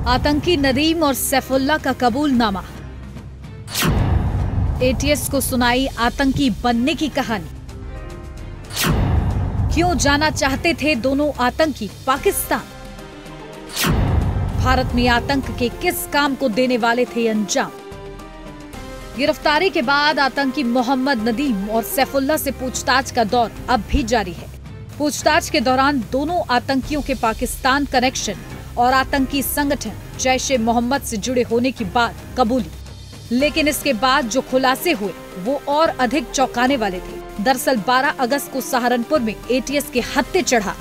आतंकी नदीम और सैफुल्लाह का कबूलनामा। एटीएस को सुनाई आतंकी बनने की कहानी। क्यों जाना चाहते थे दोनों आतंकी पाकिस्तान? भारत में आतंक के किस काम को देने वाले थे अंजाम? गिरफ्तारी के बाद आतंकी मोहम्मद नदीम और सैफुल्लाह से पूछताछ का दौर अब भी जारी है। पूछताछ के दौरान दोनों आतंकियों के पाकिस्तान कनेक्शन और आतंकी संगठन जैश ए मोहम्मद से जुड़े होने की बात कबूली, लेकिन इसके बाद जो खुलासे हुए वो और अधिक चौंकाने वाले थे। दरअसल 12 अगस्त को सहारनपुर में एटीएस के हत्थे चढ़ा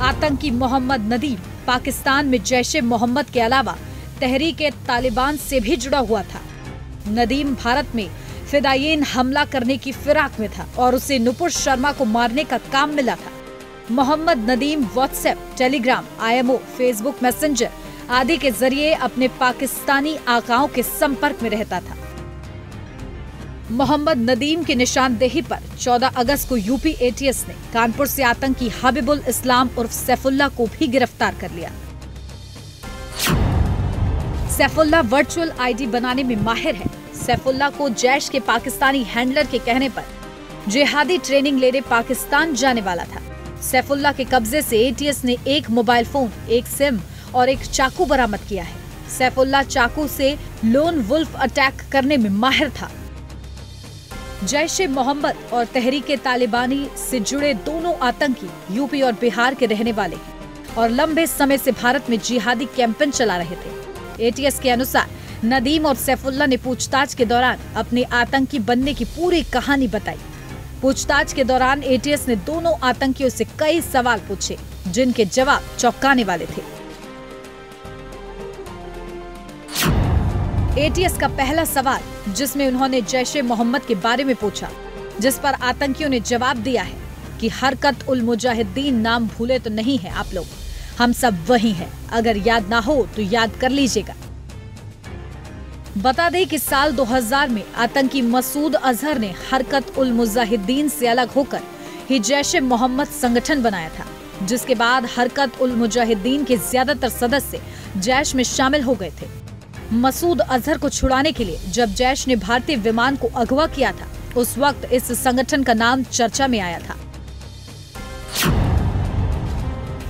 आतंकी मोहम्मद नदीम पाकिस्तान में जैश ए मोहम्मद के अलावा तहरीक ए तालिबान से भी जुड़ा हुआ था। नदीम भारत में फिदायीन हमला करने की फिराक में था और उसे नुपुर शर्मा को मारने का काम मिला था। Mohammad Nadeem WhatsApp, Telegram, IMO, Facebook Messenger आदि के जरिए अपने पाकिस्तानी आकाओं के संपर्क में रहता था। मोहम्मद नदीम की निशानदेही पर 14 अगस्त को यूपी एटीएस ने कानपुर से आतंकी हबीबुल इस्लाम उर्फ सैफुल्लाह को भी गिरफ्तार कर लिया। सैफुल्लाह वर्चुअल आईडी बनाने में माहिर है। सैफुल्लाह को जैश के पाकिस्तानी हैंडलर के कहने पर जिहादी ट्रेनिंग लेने पाकिस्तान जाने वाला था। सैफुल्लाह के कब्जे से एटीएस ने एक मोबाइल फोन, एक सिम और एक चाकू बरामद किया है। सैफुल्लाह चाकू से लोन वुल्फ अटैक करने में माहिर था। जैश ए मोहम्मद और तहरीक ए तालिबानी से जुड़े दोनों आतंकी यूपी और बिहार के रहने वाले हैं और लंबे समय से भारत में जिहादी कैंपेन चला रहे थे। एटीएस के अनुसार नदीम और सैफुल्लाह ने पूछताछ के दौरान अपने आतंकी बनने की पूरी कहानी बताई। पूछताछ के दौरान एटीएस ने दोनों आतंकियों से कई सवाल पूछे, जिनके जवाब चौंकाने वाले थे। एटीएस का पहला सवाल, जिसमें उन्होंने जैश ए मोहम्मद के बारे में पूछा, जिस पर आतंकियों ने जवाब दिया है कि हरकत उल मुजाहिदीन नाम भूले तो नहीं है आप लोग, हम सब वही हैं, अगर याद ना हो तो याद कर लीजिएगा। बता दें कि साल 2000 में आतंकी मसूद अजहर ने हरकत उल मुजाहिदीन से अलग होकर ही जैश ए मोहम्मद संगठन बनाया था, जिसके बाद हरकत उल मुजाहिदीन के ज्यादातर सदस्य जैश में शामिल हो गए थे। मसूद अजहर को छुड़ाने के लिए जब जैश ने भारतीय विमान को अगवा किया था, उस वक्त इस संगठन का नाम चर्चा में आया था।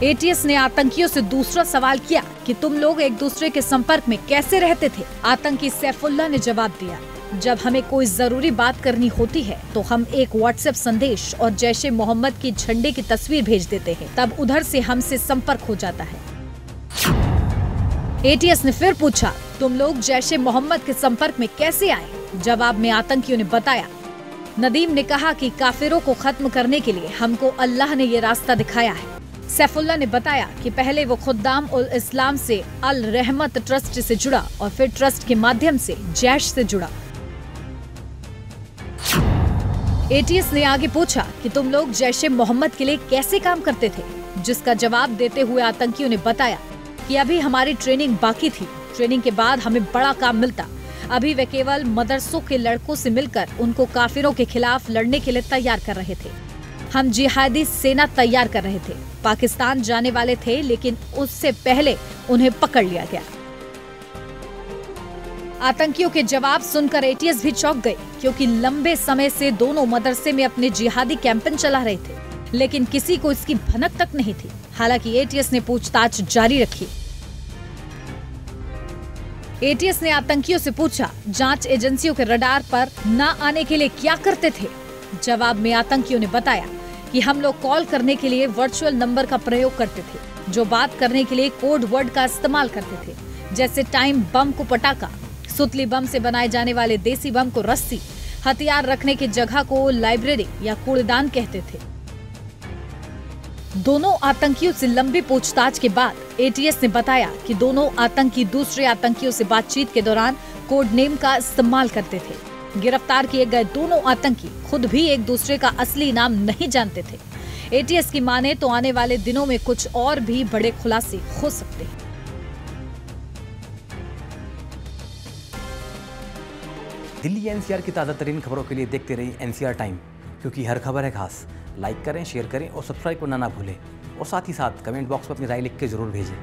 एटीएस ने आतंकियों से दूसरा सवाल किया कि तुम लोग एक दूसरे के संपर्क में कैसे रहते थे। आतंकी सैफुल्लाह ने जवाब दिया, जब हमें कोई जरूरी बात करनी होती है तो हम एक व्हाट्सएप संदेश और जैश ए मोहम्मद की झंडे की तस्वीर भेज देते हैं, तब उधर से हमसे संपर्क हो जाता है। एटीएस ने फिर पूछा, तुम लोग जैश ए मोहम्मद के संपर्क में कैसे आए? जवाब में आतंकियों ने बताया। नदीम ने कहा कि काफिरों को खत्म करने के लिए हमको अल्लाह ने ये रास्ता दिखाया है। सैफुल्लाह ने बताया कि पहले वो खुद्दाम उल इस्लाम से अल रहमत ट्रस्ट से जुड़ा और फिर ट्रस्ट के माध्यम से जैश से जुड़ा। एटीएस ने आगे पूछा कि तुम लोग जैश ए मोहम्मद के लिए कैसे काम करते थे, जिसका जवाब देते हुए आतंकियों ने बताया कि अभी हमारी ट्रेनिंग बाकी थी, ट्रेनिंग के बाद हमें बड़ा काम मिलता। अभी वे केवल मदरसों के लड़कों से मिलकर उनको काफिरों के खिलाफ लड़ने के लिए तैयार कर रहे थे। हम जिहादी सेना तैयार कर रहे थे, पाकिस्तान जाने वाले थे, लेकिन उससे पहले उन्हें पकड़ लिया गया। आतंकियों के जवाब सुनकर एटीएस भी चौंक गई, क्योंकि लंबे समय से दोनों मदरसे में अपने जिहादी कैंपेन चला रहे थे, लेकिन किसी को इसकी भनक तक नहीं थी। हालांकि एटीएस ने पूछताछ जारी रखी। एटीएस ने आतंकियों से पूछा, जांच एजेंसियों के रडार पर न आने के लिए क्या करते थे? जवाब में आतंकियों ने बताया कि हम लोग कॉल करने के लिए वर्चुअल नंबर का प्रयोग करते थे, जो बात करने के लिए कोड वर्ड का इस्तेमाल करते थे, जैसे टाइम बम को पटाखा, सुतली बम से बनाए जाने वाले देसी बम को रस्सी, हथियार रखने की जगह को लाइब्रेरी या कूड़ेदान कहते थे। दोनों आतंकियों से लंबी पूछताछ के बाद एटीएस ने बताया कि दोनों आतंकी दूसरे आतंकियों से बातचीत के दौरान कोड नेम का इस्तेमाल करते थे। गिरफ्तार किए गए दोनों आतंकी खुद भी एक दूसरे का असली नाम नहीं जानते थे। एटीएस की माने तो आने वाले दिनों में कुछ और भी बड़े खुलासे हो सकते हैं। दिल्ली एनसीआर की ताज़ा तरीन खबरों के लिए देखते रहिए एनसीआर टाइम, क्योंकि हर खबर है खास। लाइक करें, शेयर करें और सब्सक्राइब करना ना भूलें। और साथ ही साथ कमेंट बॉक्स में अपनी राय लिख के जरूर भेजें।